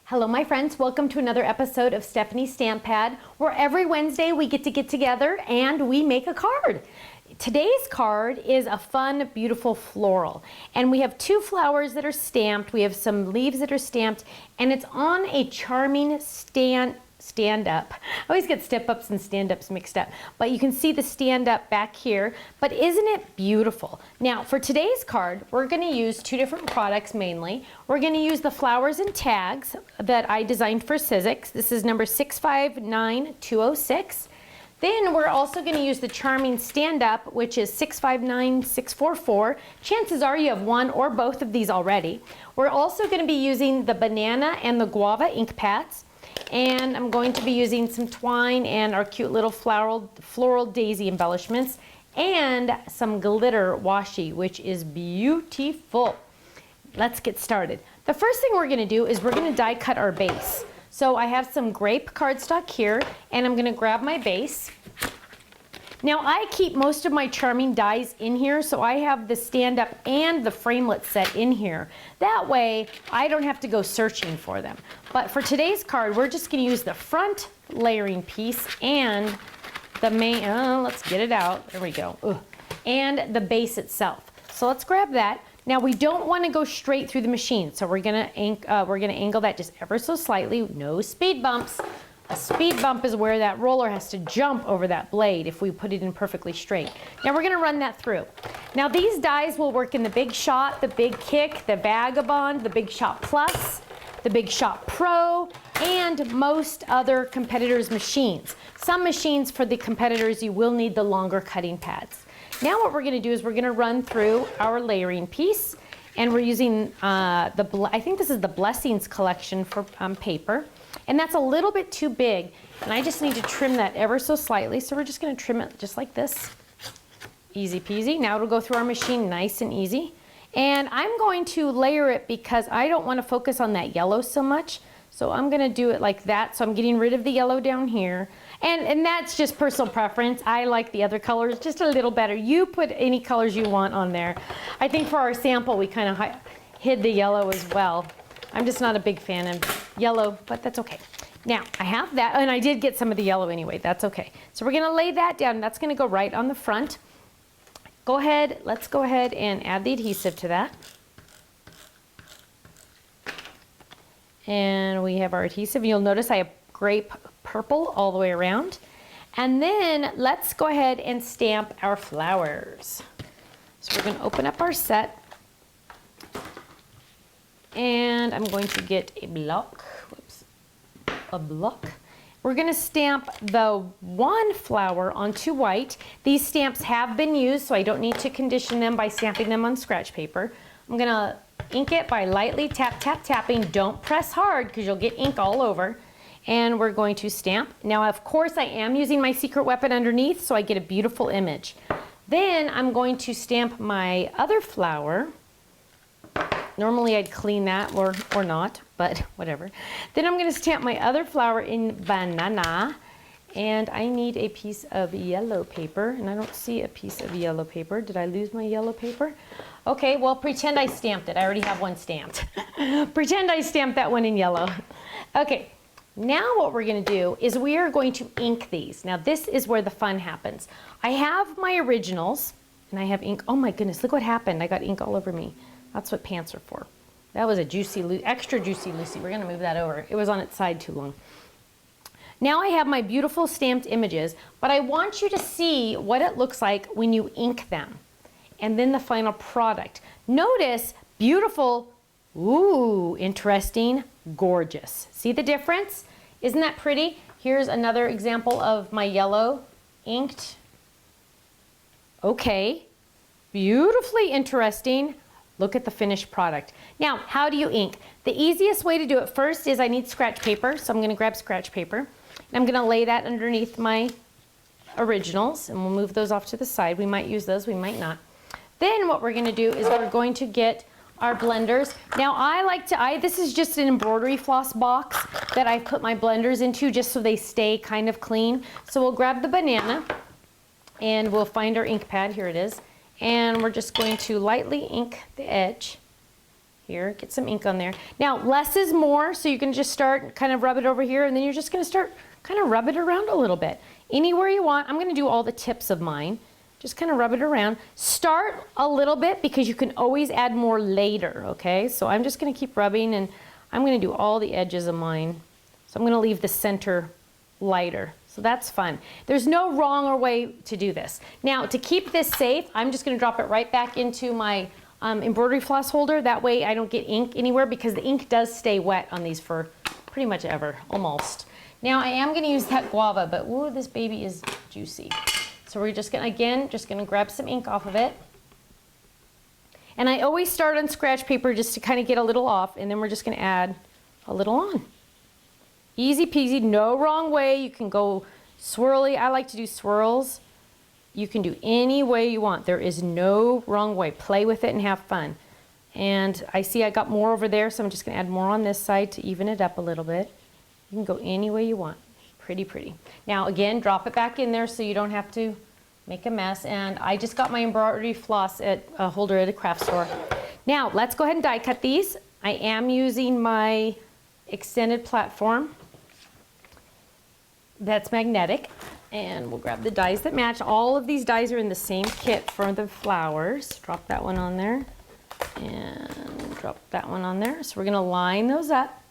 Hello my friends, welcome to another episode of Stephanie's Stamp Pad, where every Wednesday we get together and we make a card. Today's card is a fun, beautiful floral, and we have two flowers that are stamped, we have some leaves that are stamped, and it's on a charming stand-up. I always get step-ups and stand-ups mixed up, but you can see the stand-up back here, but isn't it beautiful? Now, for today's card, we're going to use two different products mainly. We're going to use the flowers and tags that I designed for Sizzix. This is number 659206. Then we're also going to use the charming stand-up, which is 659644. Chances are you have one or both of these already. We're also going to be using the banana and the guava ink pads. And I'm going to be using some twine and our cute little floral daisy embellishments and some glitter washi, which is beautiful. Let's get started. The first thing we're going to do is we're going to die cut our base. So I have some grape cardstock here, and I'm going to grab my base. Now I keep most of my charming dies in here, so I have the stand-up and the framelit set in here. That way I don't have to go searching for them. But for today's card, we're just going to use the front layering piece and the main, let's get it out, there we go, and the base itself. So let's grab that. Now we don't want to go straight through the machine, so we're going to angle that just ever so slightly, no speed bumps. A speed bump is where that roller has to jump over that blade if we put it in perfectly straight. Now we're going to run that through. Now these dies will work in the Big Shot, the Big Kick, the Vagabond, the Big Shot Plus, the Big Shot Pro, and most other competitors' machines. Some machines for the competitors you will need the longer cutting pads. Now what we're going to do is we're going to run through our layering piece, and we're using I think this is the Blessings collection for paper. And that's a little bit too big, and I just need to trim that ever so slightly. So we're just going to trim it just like this. Easy peasy. Now it'll go through our machine nice and easy. And I'm going to layer it because I don't want to focus on that yellow so much. So I'm going to do it like that. So I'm getting rid of the yellow down here. And that's just personal preference. I like the other colors just a little better. You put any colors you want on there. I think for our sample we kind of hid the yellow as well. I'm just not a big fan of yellow, but that's okay. Now, I have that, and I did get some of the yellow anyway. That's okay. So we're going to lay that down. That's going to go right on the front. Let's go ahead and add the adhesive to that. And we have our adhesive. You'll notice I have grape purple all the way around. And then let's go ahead and stamp our flowers. So we're going to open up our set. And I'm going to get a block. We're going to stamp the one flower onto white. These stamps have been used, so I don't need to condition them by stamping them on scratch paper. I'm going to ink it by lightly tapping. Don't press hard because you'll get ink all over. And we're going to stamp. Now, of course, I am using my secret weapon underneath, so I get a beautiful image. Then I'm going to stamp my other flower. Normally I'd clean that or not, but whatever. Then I'm going to stamp my other flower in banana, and I need a piece of yellow paper, and I don't see a piece of yellow paper. Did I lose my yellow paper? Okay, well, pretend I stamped it. I already have one stamped. Pretend I stamped that one in yellow. Okay, now what we're going to do is we are going to ink these. Now this is where the fun happens. I have my originals, and I have ink. Oh my goodness, look what happened. I got ink all over me. That's what pants are for. That was a extra juicy Lucy. We're going to move that over. It was on its side too long. Now I have my beautiful stamped images, but I want you to see what it looks like when you ink them. And then the final product. Notice beautiful, ooh, interesting, gorgeous. See the difference? Isn't that pretty? Here's another example of my yellow inked. Okay, beautifully interesting. Look at the finished product. Now, how do you ink? The easiest way to do it first is I need scratch paper, so I'm going to grab scratch paper. And I'm going to lay that underneath my originals, and we'll move those off to the side. We might use those, we might not. Then what we're going to do is we're going to get our blenders. Now, this is just an embroidery floss box that I put my blenders into just so they stay kind of clean. So we'll grab the banana, and we'll find our ink pad. Here it is. And we're just going to lightly ink the edge Here, get some ink on there. Now, less is more, so you can just start, kind of rub it over here, and then you're just gonna start kind of rub it around a little bit. Anywhere you want. I'm gonna do all the tips of mine. Just kind of rub it around. Start a little bit because you can always add more later, okay? So I'm just gonna keep rubbing, and I'm gonna do all the edges of mine. So I'm gonna leave the center lighter. So that's fun. There's no wrong way to do this. Now, to keep this safe, I'm just gonna drop it right back into my embroidery floss holder. That way I don't get ink anywhere, because the ink does stay wet on these for pretty much ever, almost. Now I am gonna use that guava, but ooh, this baby is juicy. So we're just gonna, again, just gonna grab some ink off of it. And I always start on scratch paper just to kind of get a little off, and then we're just gonna add a little on. Easy peasy, no wrong way. You can go swirly. I like to do swirls. You can do any way you want. There is no wrong way. Play with it and have fun. And I see I got more over there, so I'm just gonna add more on this side to even it up a little bit. You can go any way you want. Pretty, pretty. Now again, drop it back in there so you don't have to make a mess. And I just got my embroidery floss at a holder at a craft store. Now let's go ahead and die cut these. I am using my extended platform that's magnetic. And we'll grab the dies that match. All of these dies are in the same kit for the flowers. Drop that one on there and drop that one on there. So we're gonna line those up.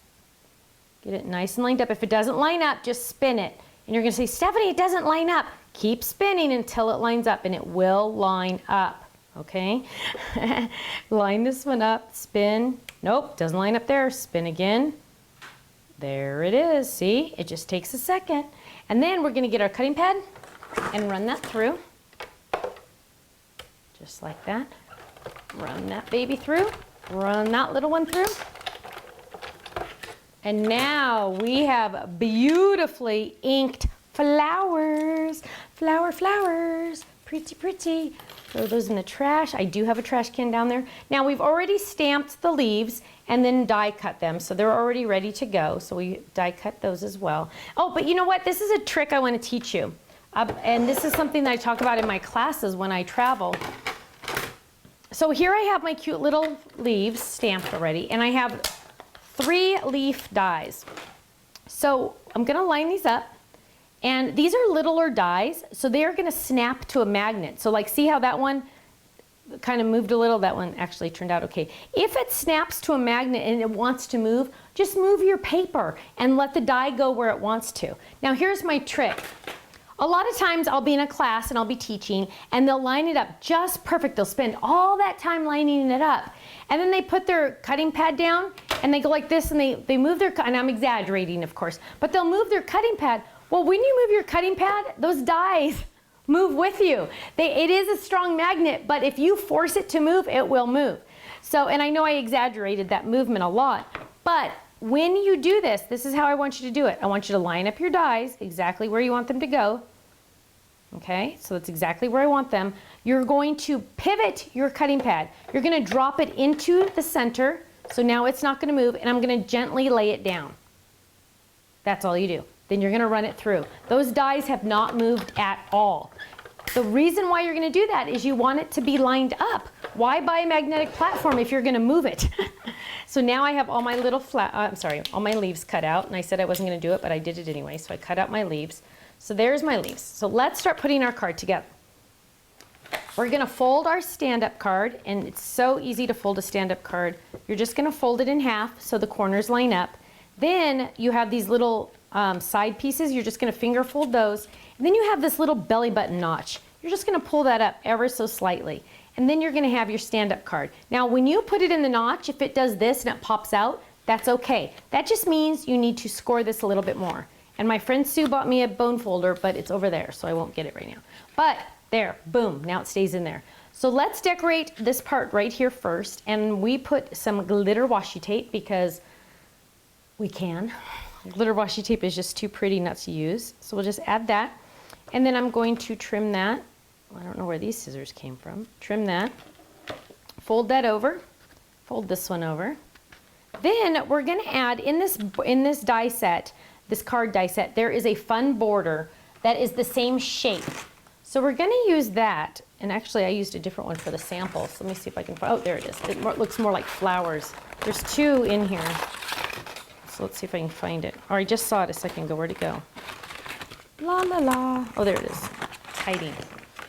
Get it nice and lined up. If it doesn't line up, just spin it. And you're gonna say, Stephanie, it doesn't line up. Keep spinning until it lines up, and it will line up, okay? Line this one up, spin. Nope, doesn't line up there. Spin again. There it is, see? It just takes a second. And then we're gonna get our cutting pad and run that through. Just like that. Run that baby through. Run that little one through. And now we have beautifully inked flowers. Flowers. Pretty, pretty. Throw those in the trash. I do have a trash can down there. Now we've already stamped the leaves and then die cut them, so they're already ready to go. So we die cut those as well. Oh, but you know what? This is a trick I want to teach you. And this is something that I talk about in my classes when I travel. So here I have my cute little leaves stamped already, and I have 3 leaf dies. So I'm gonna line these up, and these are littler dies, so they are gonna snap to a magnet. So like, see how that one kind of moved a little? That one actually turned out okay. If it snaps to a magnet and it wants to move, just move your paper and let the die go where it wants to. Now here's my trick. A lot of times I'll be in a class and I'll be teaching, and they'll line it up just perfect. They'll spend all that time lining it up. And then they put their cutting pad down and they go like this, and they move their, and I'm exaggerating of course, but they'll move their cutting pad. Well, when you move your cutting pad, those dies move with you. It is a strong magnet, but if you force it to move, it will move. So, and I know I exaggerated that movement a lot, but when you do this, this is how I want you to do it. I want you to line up your dies exactly where you want them to go. Okay, so that's exactly where I want them. You're going to pivot your cutting pad. You're gonna drop it into the center, so now it's not gonna move, and I'm gonna gently lay it down. That's all you do. Then you're gonna run it through. Those dies have not moved at all. The reason why you're gonna do that is you want it to be lined up. Why buy a magnetic platform if you're gonna move it? So now I have all my little all my leaves cut out, and I said I wasn't gonna do it, but I did it anyway, so I cut out my leaves. So there's my leaves. So let's start putting our card together. We're gonna fold our stand-up card, and it's so easy to fold a stand-up card. You're just gonna fold it in half so the corners line up. Then you have these little side pieces. You're just gonna finger fold those. And then you have this little belly button notch. You're just gonna pull that up ever so slightly. And then you're gonna have your stand-up card. Now, when you put it in the notch, if it does this and it pops out, that's okay. That just means you need to score this a little bit more. And my friend Sue bought me a bone folder, but it's over there, so I won't get it right now. But there, boom, now it stays in there. So let's decorate this part right here first, and we put some glitter washi tape because we can. Glitter washi tape is just too pretty not to use. So we'll just add that. And then I'm going to trim that. I don't know where these scissors came from. Trim that. Fold that over. Fold this one over. Then we're gonna add, in this die set, this card die set, there is a fun border that is the same shape. So we're gonna use that. And actually I used a different one for the sample. So let me see if I can, oh, there it is. It looks more like flowers. There's 2 in here. So let's see if I can find it. Or I just saw it a second ago. Where'd it go? La la la. Oh, there it is. It's hiding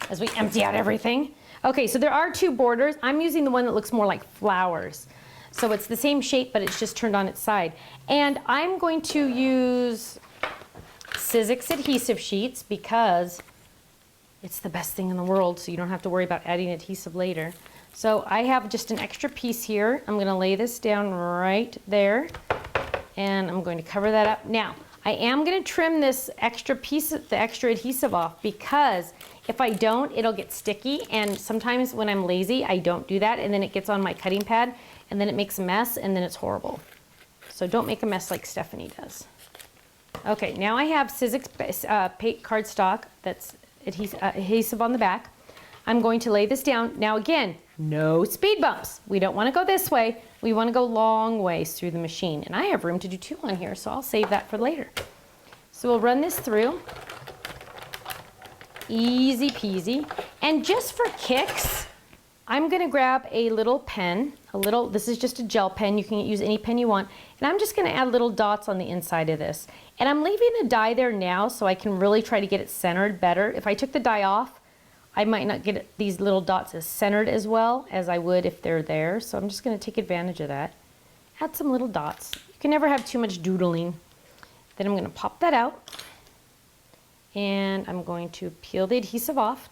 as we empty out everything. Okay, so there are 2 borders. I'm using the one that looks more like flowers. So it's the same shape, but it's just turned on its side. And I'm going to use Sizzix adhesive sheets because it's the best thing in the world, so you don't have to worry about adding adhesive later. So I have just an extra piece here. I'm gonna lay this down right there, and I'm going to cover that up. Now, I am gonna trim this extra piece, the extra adhesive off, because if I don't, it'll get sticky, and sometimes when I'm lazy, I don't do that, and then it gets on my cutting pad, and then it makes a mess, and then it's horrible. So don't make a mess like Stephanie does. Okay, now I have Sizzix cardstock that's adhesive on the back. I'm going to lay this down. Now again, no speed bumps. We don't want to go this way. We want to go long ways through the machine. And I have room to do 2 on here, so I'll save that for later. So we'll run this through. Easy peasy. And just for kicks, I'm going to grab a little pen, this is just a gel pen, you can use any pen you want, and I'm just going to add little dots on the inside of this. And I'm leaving the die there now so I can really try to get it centered better. If I took the die off, I might not get these little dots as centered as well as I would if they're there, so I'm just going to take advantage of that. Add some little dots. You can never have too much doodling. Then I'm going to pop that out, and I'm going to peel the adhesive off.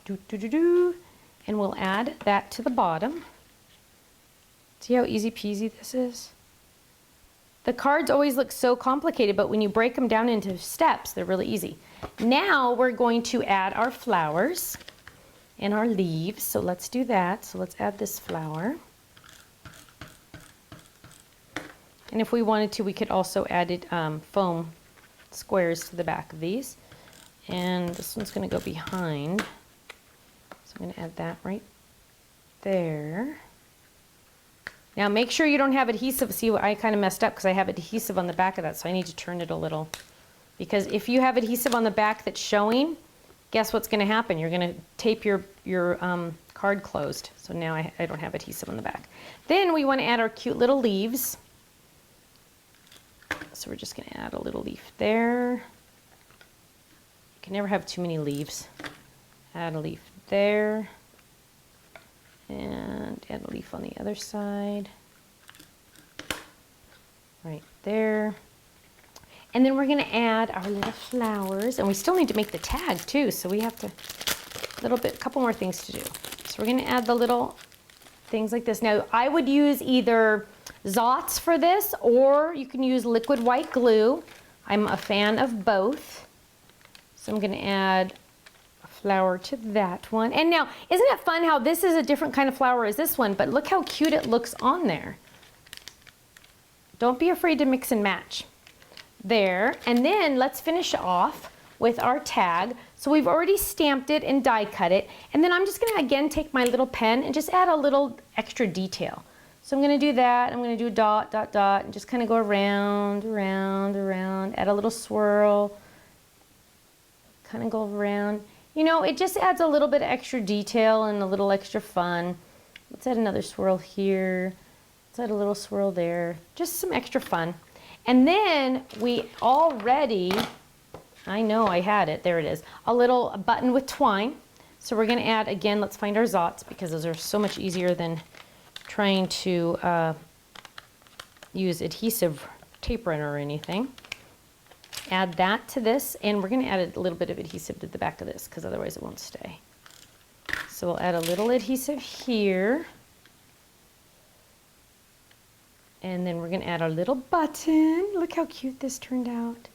And we'll add that to the bottom. See how easy peasy this is? The cards always look so complicated, but when you break them down into steps, they're really easy. Now we're going to add our flowers and our leaves, so let's do that. So let's add this flower. And if we wanted to, we could also add foam squares to the back of these. And this one's gonna go behind. I'm going to add that right there. Now make sure you don't have adhesive. See, I kind of messed up because I have adhesive on the back of that, so I need to turn it a little. Because if you have adhesive on the back that's showing, guess what's going to happen? You're going to tape your card closed. So now I don't have adhesive on the back. Then we want to add our cute little leaves. So we're just going to add a little leaf there. You can never have too many leaves. Add a leaf there, and add a leaf on the other side, right there. And then we're going to add our little flowers, and we still need to make the tag too, so we have to, a couple more things to do. So we're going to add the little things like this. Now I would use either Zots for this, or you can use liquid white glue. I'm a fan of both. So I'm going to add flower to that one. And now, isn't it fun how this is a different kind of flower as this one, but look how cute it looks on there. Don't be afraid to mix and match. There, and then let's finish off with our tag. So we've already stamped it and die cut it, and then I'm just gonna again take my little pen and just add a little extra detail. So I'm gonna do that, I'm gonna do dot, dot, dot, and just kind of go around, around, around, add a little swirl, kind of go around. You know, it just adds a little bit of extra detail and a little extra fun. Let's add another swirl here. Let's add a little swirl there. Just some extra fun. And then we already, I know I had it, there it is, a little button with twine. So we're gonna add, again, let's find our Zots because those are so much easier than trying to use adhesive tape runner or anything. Add that to this, and we're going to add a little bit of adhesive to the back of this because otherwise it won't stay. So we'll add a little adhesive here. And then we're going to add our little button. Look how cute this turned out.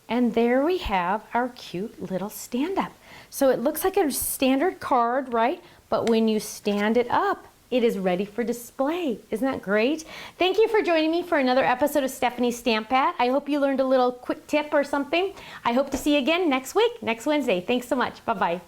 And there we have our cute little stand-up. So it looks like a standard card, right? But when you stand it up, it is ready for display. Isn't that great? Thank you for joining me for another episode of Stephanie's Stamp Pad. I hope you learned a little quick tip or something. I hope to see you again next week, next Wednesday. Thanks so much. Bye-bye.